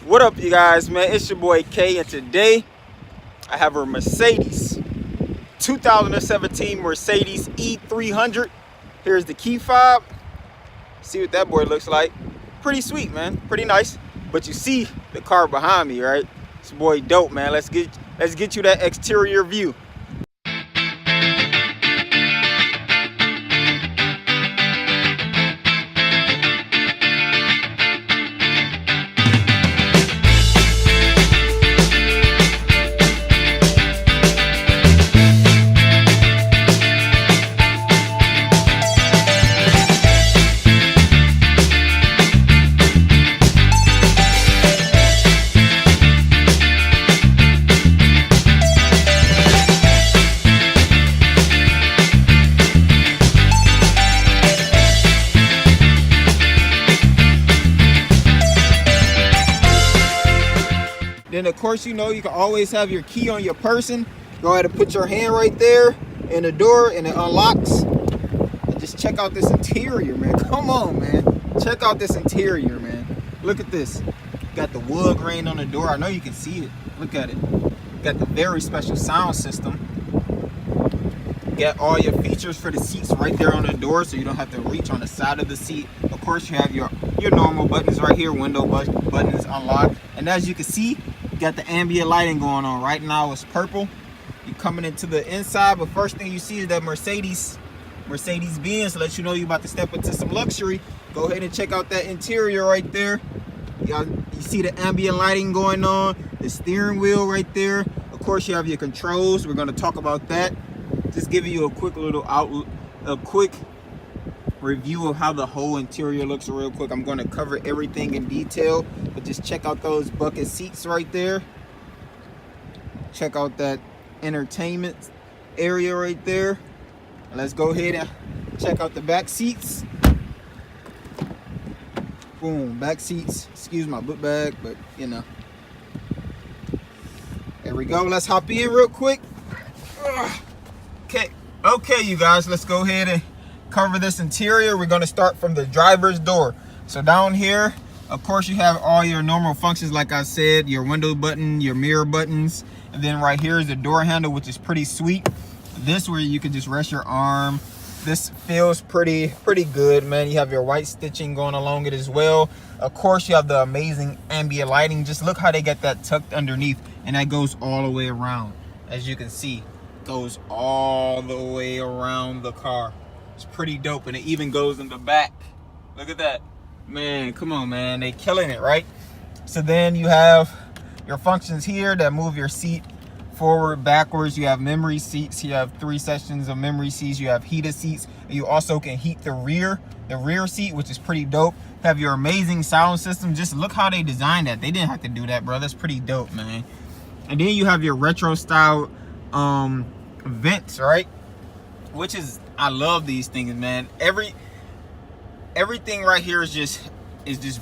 What up, you guys, man? It's your boy K, and today I have a Mercedes 2017 Mercedes E300. Here's the key fob. See what that boy looks like. Pretty sweet, man. Pretty nice. But you see the car behind me, right? This boy dope, man. Let's get you that exterior view. Then of course, you know, you can always have your key on your person. Go ahead and put your hand right there in the door and it unlocks. And just check out this interior, man. Come on, man. Check out this interior, man. Look at this. Got the wood grain on the door. I know you can see it. Look at it. Got the very special sound system. Got all your features for the seats right there on the door, so you don't have to reach on the side of the seat. Of course, you have your normal buttons right here, window buttons unlocked. And as you can see, you got the ambient lighting going on. Right now it's purple. You're coming into the inside, but first thing you see is that Mercedes Benz. Let you know you're about to step into some luxury. Go ahead and check out that interior right there. You see the ambient lighting going on, the steering wheel right there. Of course, you have your controls. We're going to talk about that. Just giving you a quick review of how the whole interior looks real quick. I'm going to cover everything in detail, but just check out those bucket seats right there. Check out that entertainment area right there. And let's go ahead and check out the back seats. Boom, back seats. Excuse my book bag, but you know. There we go. Let's hop in real quick. Okay, you guys, let's go ahead and cover this interior. We're going to start from the driver's door. So down here, of course, you have all your normal functions, like I said, your window button, your mirror buttons, and then right here is the door handle, which is pretty sweet. This where you can just rest your arm. This feels pretty good, man. You have your white stitching going along it as well. Of course, you have the amazing ambient lighting. Just look how they got that tucked underneath, and that goes all the way around. As you can see, goes all the way around the car. It's pretty dope, and it even goes in the back. Look at that, man. Come on, man. They killing it, right? So then you have your functions here that move your seat forward, backwards. You have memory seats. You have 3 sections of memory seats. You have heated seats. You also can heat the rear seat, which is pretty dope. Have your amazing sound system. Just look how they designed that. They didn't have to do that, bro. That's pretty dope, man. And then you have your retro style vents, right? Which is, I love these things, man. Everything right here is just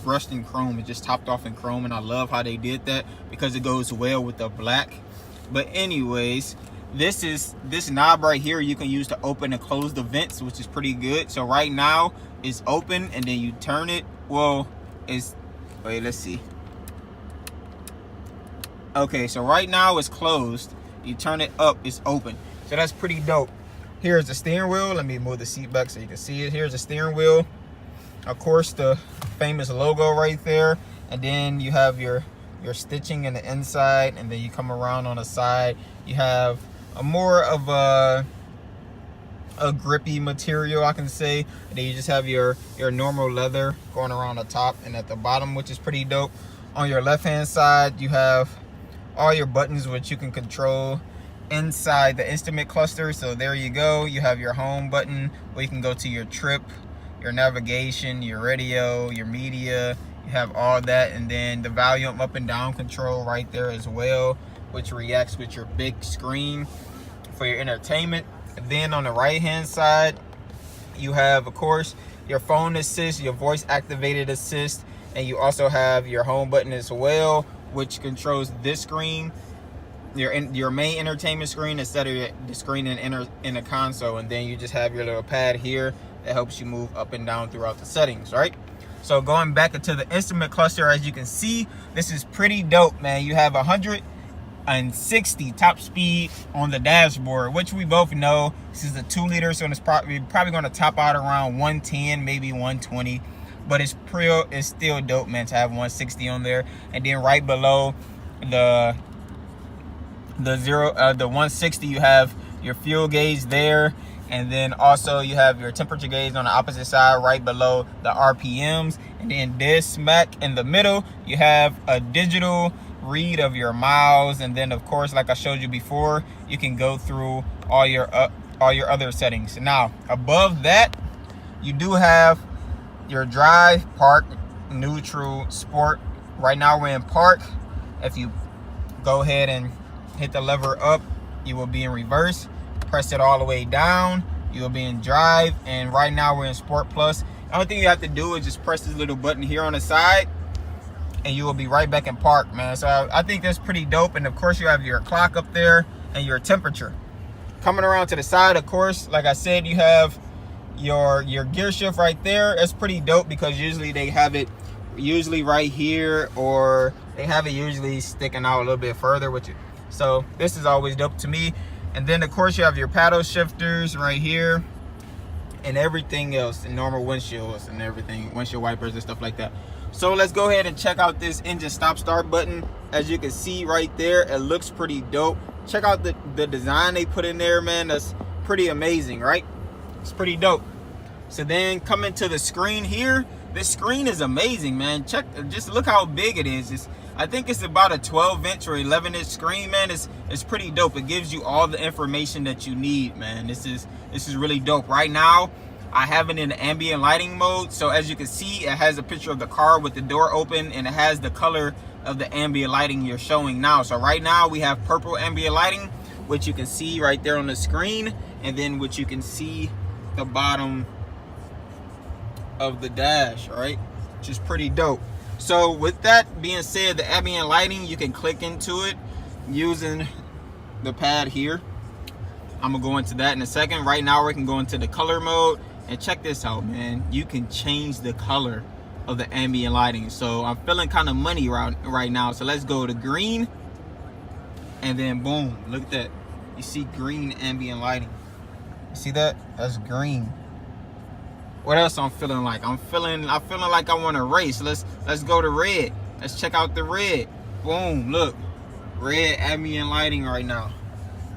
brushed in chrome. It's just topped off in chrome, and I love how they did that because it goes well with the black. But anyways, this knob right here you can use to open and close the vents, which is pretty good. So right now it's open, and then you turn it. Well, wait, let's see. Okay, so right now it's closed. You turn it up, it's open. So that's pretty dope. Here's the steering wheel. Let me move the seat back so you can see it. Here's the steering wheel. Of course, the famous logo right there. And then you have your stitching in the inside, and then you come around on the side. You have a more of a grippy material, I can say. And then you just have your normal leather going around the top and at the bottom, which is pretty dope. On your left hand side, you have all your buttons, which you can control inside the instrument cluster. So there you go. You have your home button where you can go to your trip, your navigation, your radio, your media. You have all that, and then the volume up and down control right there as well, which reacts with your big screen for your entertainment. And then on the right hand side, you have, of course, your phone assist, your voice activated assist, and you also have your home button as well, which controls this screen, your main entertainment screen, instead of the screen in the console. And then you just have your little pad here that helps you move up and down throughout the settings, right? So going back into the instrument cluster, as you can see, this is pretty dope, man. You have 160 top speed on the dashboard, which we both know this is a 2-liter, so it's probably going to top out around 110, maybe 120. But it's still dope, man, to have 160 on there. And then right below the 160, you have your fuel gauge there, and then also you have your temperature gauge on the opposite side right below the RPMs. And then this smack in the middle, you have a digital read of your miles. And then of course, like I showed you before, you can go through all your other settings. Now above that, you do have your drive, park, neutral, sport. Right now we're in park. If you go ahead and hit the lever up, you will be in reverse. Press it all the way down, you will be in drive. And right now we're in sport plus. The only thing you have to do is just press this little button here on the side, and you will be right back in park, man. So I think that's pretty dope. And of course you have your clock up there and your temperature. Coming around to the side, of course, like I said, you have your gear shift right there. It's pretty dope because usually they have it right here, or they have it usually sticking out a little bit further with you. So this is always dope to me. And then of course you have your paddle shifters right here and everything else, and normal windshields and everything, windshield wipers and stuff like that. So let's go ahead and check out this engine stop start button. As you can see right there, it looks pretty dope. Check out the design they put in there, man. That's pretty amazing, right? It's pretty dope. So then coming to the screen here, this screen is amazing, man. Just look how big it is. I think it's about a 12-inch or 11-inch screen, man. It's pretty dope. It gives you all the information that you need, man. This is really dope. Right now, I have it in the ambient lighting mode. So as you can see, it has a picture of the car with the door open, and it has the color of the ambient lighting you're showing now. So right now we have purple ambient lighting, which you can see right there on the screen, and then which you can see the bottom of the dash, right? Which is pretty dope. So with that being said, the ambient lighting, you can click into it using the pad here. I'm gonna go into that in a second. Right now we can go into the color mode, and check this out, man. You can change the color of the ambient lighting. So I'm feeling kind of money right now. So let's go to green, and then boom, look at that. You see green ambient lighting. You see that? That's green. What else I'm feeling like? I'm feeling like I want to race. Let's go to red. Let's check out the red. Boom, look. Red ambient lighting right now.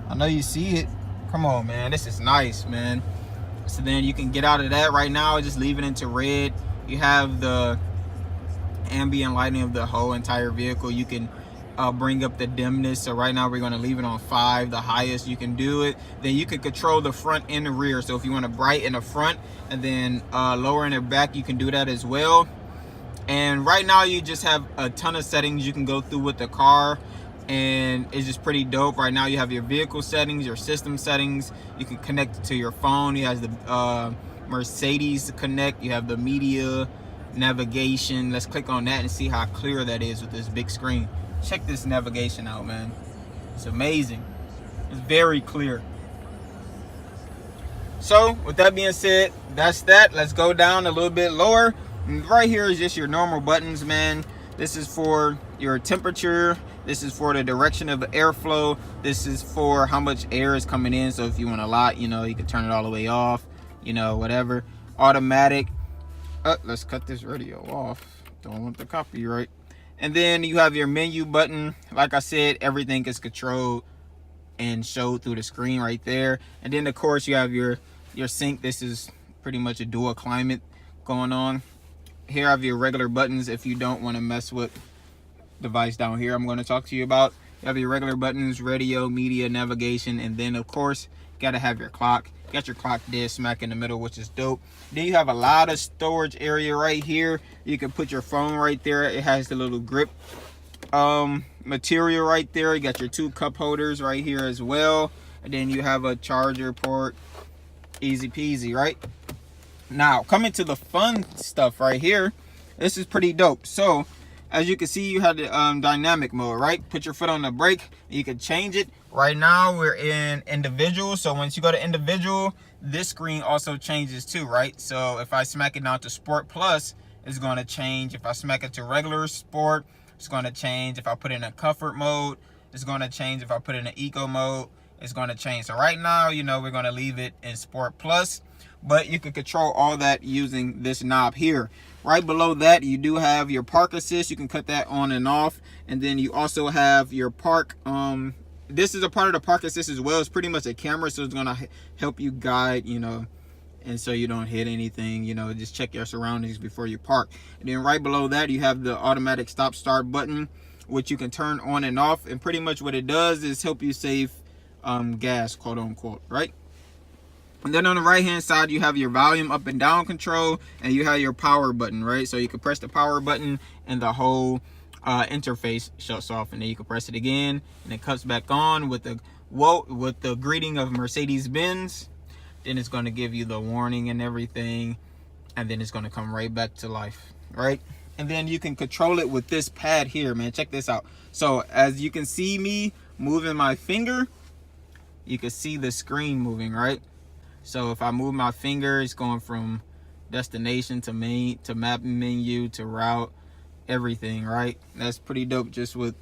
I know you see it. Come on, man. This is nice, man. So then you can get out of that right now. Just leave it into red. You have the ambient lighting of the whole entire vehicle. You can bring up the dimness. So right now we're going to leave it on 5, the highest you can do it. Then you can control the front and the rear. So if you want to brighten the front and then lower in the back, you can do that as well. And right now you just have a ton of settings you can go through with the car, and it's just pretty dope. Right now you have your vehicle settings, your system settings. You can connect it to your phone. It has the Mercedes Connect. You have the media, navigation. Let's click on that and see how clear that is with this big screen. Check this navigation out, man. It's amazing. It's very clear. So with that being said, that's that. Let's go down a little bit lower. And right here is just your normal buttons, man. This is for your temperature. This is for the direction of the airflow. This is for how much air is coming in. So if you want a lot, you know, you can turn it all the way off, you know, whatever. Automatic. Let's cut this radio off. Don't want the copyright. And then you have your menu button. Like I said, everything is controlled and showed through the screen right there. And then of course you have your sync. This is pretty much a dual climate going on. Here I have your regular buttons if you don't want to mess with device down here I'm going to talk to you about. You have your regular buttons, radio, media, navigation, and then of course you got to have your clock. You got your clock dead smack in the middle, which is dope. Then you have a lot of storage area right here. You can put your phone right there. It has the little grip material right there. You got your 2 cup holders right here as well, and then you have a charger port. Easy peasy, right? Now coming to the fun stuff right here, this is pretty dope. So as you can see, you have the dynamic mode, right? Put your foot on the brake, you can change it. Right now we're in individual, so once you go to individual, this screen also changes too, right? So if I smack it down to sport plus, It's going to change if I smack it to regular sport. It's going to change if I put it in a comfort mode. It's going to change if I put it in an eco mode. It's going to change. So right now, you know, we're going to leave it in Sport Plus, but you can control all that using this knob here. Right below that, you do have your park assist. You can cut that on and off. And then you also have your park. This is a part of the park assist as well. It's pretty much a camera, so it's going to help you guide, you know, and so you don't hit anything, you know, just check your surroundings before you park. And then right below that, you have the automatic stop start button, which you can turn on and off. And pretty much what it does is help you save gas, quote unquote, right? And then on the right hand side, you have your volume up and down control, and you have your power button, right? So you can press the power button and the whole interface shuts off, and then you can press it again and it cuts back on with the greeting of Mercedes Benz. Then it's going to give you the warning and everything, and then it's going to come right back to life, right? And then you can control it with this pad here, man. Check this out. So as you can see me moving my finger, you can see the screen moving, right? So if I move my finger, it's going from destination to main to map menu to route, everything, right? That's pretty dope, just with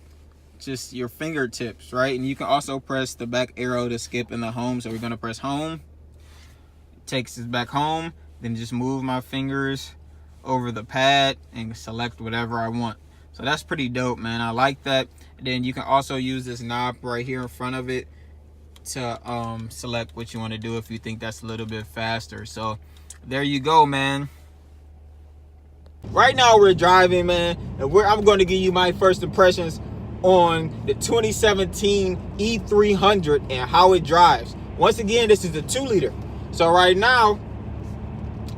just your fingertips, right? And you can also press the back arrow to skip in the home. So we're going to press home. It takes us back home. Then just move my fingers over the pad and select whatever I want. So that's pretty dope, man. I like that. And then you can also use this knob right here in front of it to select what you want to do if you think that's a little bit faster. So there you go, man. Right now we're driving, man, and I'm going to give you my first impressions on the 2017 E300 and how it drives. Once again, this is a 2-liter. So right now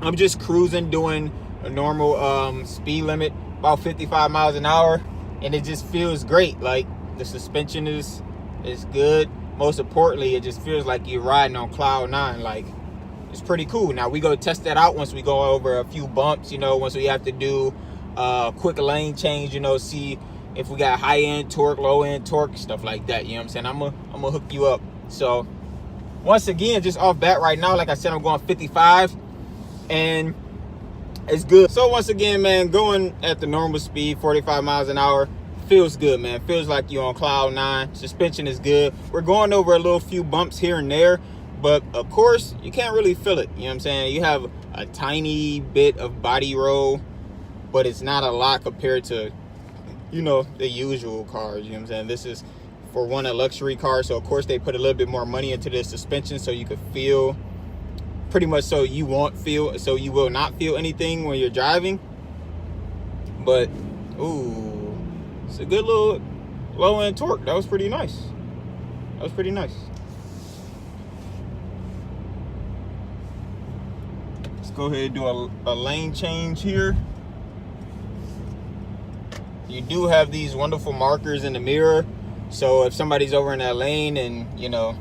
I'm just cruising, doing a normal speed limit, about 55 miles an hour, and it just feels great. Like, the suspension is good. Most importantly, it just feels like you're riding on cloud 9. Like, it's pretty cool. Now we go test that out once we go over a few bumps, you know, once we have to do quick lane change, you know, see if we got high end torque, low end torque, stuff like that. You know what I'm saying? I'm gonna hook you up. So once again, just off bat right now, like I said, I'm going 55 and it's good. So once again, man, going at the normal speed, 45 miles an hour, feels good, man. Feels like you're on cloud 9. Suspension is good. We're going over a little few bumps here and there, but of course you can't really feel it. You know what I'm saying? You have a tiny bit of body roll, but it's not a lot compared to, you know, the usual cars. You know what I'm saying? This is, for one, a luxury car, so of course they put a little bit more money into the suspension so you could feel pretty much, so you will not feel anything when you're driving. But ooh, it's a good little low end torque. That was pretty nice. That was pretty nice. Let's go ahead and do a lane change here. You do have these wonderful markers in the mirror, so if somebody's over in that lane and, you know,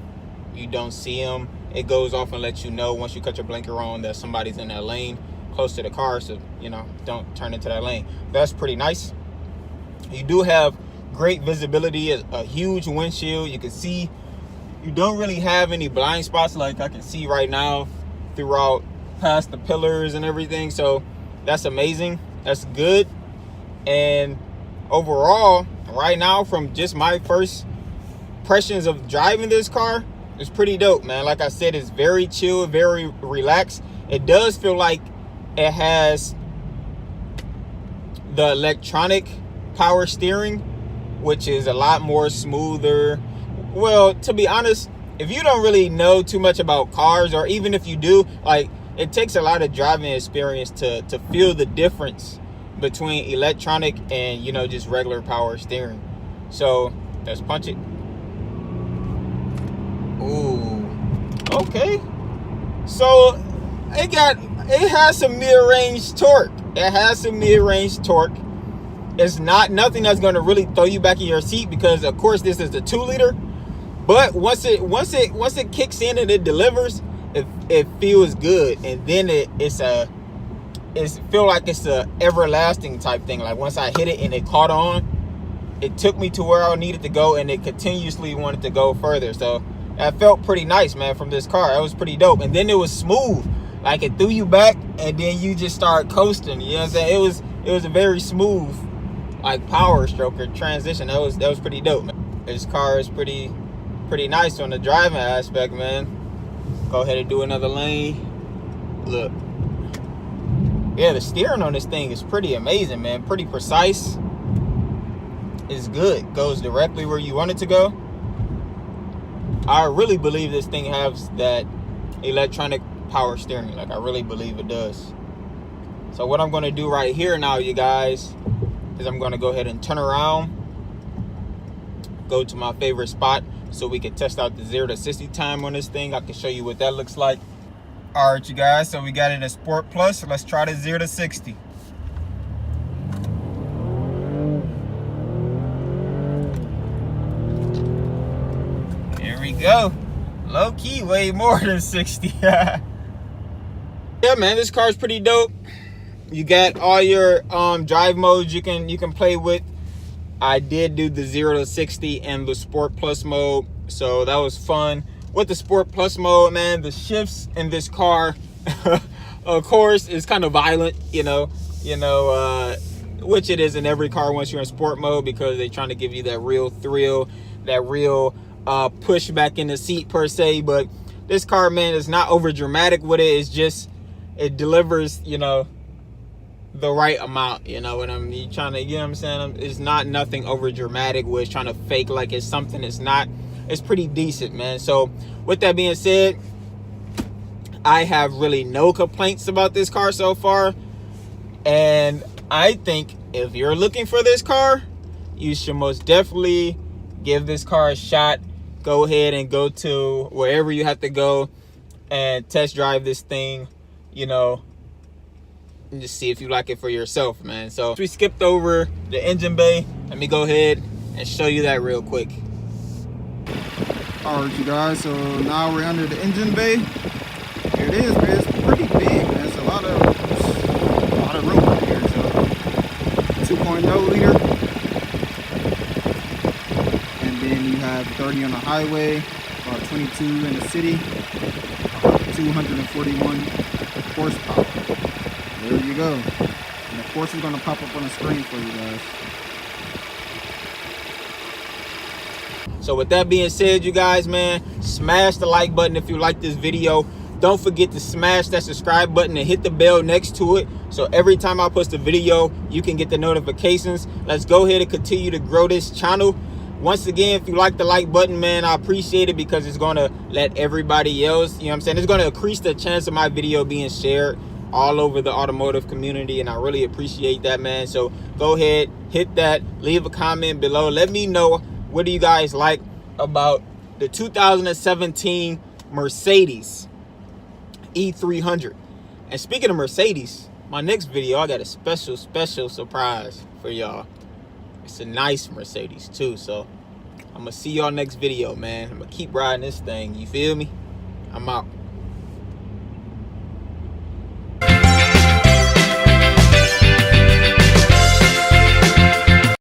you don't see them, it goes off and lets you know once you cut your blinker on that somebody's in that lane close to the car, so, you know, don't turn into that lane. That's pretty nice. You do have great visibility, a huge windshield. You can see, you don't really have any blind spots like I can see right now throughout past the pillars and everything. So that's amazing. That's good. And overall, right now, from just my first impressions of driving this car, it's pretty dope, man. Like I said, it's very chill, very relaxed. It does feel like it has the electronic power steering, which is a lot more smoother. Well, to be honest, if you don't really know too much about cars, or even if you do, like, it takes a lot of driving experience to feel the difference between electronic and, you know, just regular power steering. So let's punch it. Ooh, okay. So it has some mid-range torque. It has some mid-range torque. It's not nothing that's going to really throw you back in your seat, because of course this is the 2-liter. But once it kicks in and it delivers, it feels good. And then it feel like it's a everlasting type thing. Like, once I hit it and it caught on, it took me to where I needed to go, and it continuously wanted to go further. So that felt pretty nice, man, from this car. That was pretty dope. And then it was smooth. like it threw you back and then you just start coasting. You know what I'm saying? It was a very smooth, like, power stroke or transition. That was pretty dope, man. This car is pretty nice on the driving aspect, man. Go ahead and do another lane. Look. Yeah, the steering on this thing is pretty amazing, man. Pretty precise. It's good. Goes directly where you want it to go. I really believe this thing has that electronic power steering. Like, I really believe it does. So what I'm going to do right here now, you guys, is I'm going to go ahead and turn around, go to my favorite spot so we can test out the 0 to 60 time on this thing. I can show you what that looks like. All right, you guys, so we got it in Sport Plus. So let's try the 0 to 60. Here we go. Low key, way more than 60. Yeah, man, this car's pretty dope. You got all your drive modes you can play with. I did do the 0 to 60 and the Sport Plus mode, so that was fun. With the Sport Plus mode, man, the shifts in this car, of course, is kind of violent, which it is in every car once you're in sport mode, because they're trying to give you that real thrill, that real push back in the seat per se. But this car, man, is not over dramatic with it. It's just, it delivers, the right amount, what I'm trying to, what I'm saying? It's not nothing over dramatic where it's trying to fake like it's something it's not. It's pretty decent, man. So with that being said, I have really no complaints about this car so far. And I think if you're looking for this car, you should most definitely give this car a shot. Go ahead and go to wherever you have to go and test drive this thing, and just see if you like it for yourself, man. So we skipped over the engine bay. Let me go ahead and show you that real quick. All right, you guys, so now we're under the engine bay. Here it is, man. It's pretty big, man. It's a lot of room right here. So 2.0 liter, and then you have 30 on the highway, about 22 in the city, 241 horsepower. There you go. And of course, it's going to pop up on the screen for you guys. So with that being said, you guys, man, smash the like button if you like this video. Don't forget to smash that subscribe button and hit the bell next to it, so every time I post a video, you can get the notifications. Let's go ahead and continue to grow this channel. Once again, if you like the like button, man, I appreciate it, because it's going to let everybody else, it's going to increase the chance of my video being shared all over the automotive community, and I really appreciate that, man. So go ahead, hit that, leave a comment below. Let me know, what do you guys like about the 2017 Mercedes E300? And speaking of Mercedes, my next video, I got a special surprise for y'all. It's a nice Mercedes too. So I'm gonna see y'all next video, man. I'm gonna keep riding this thing. You feel me? I'm out.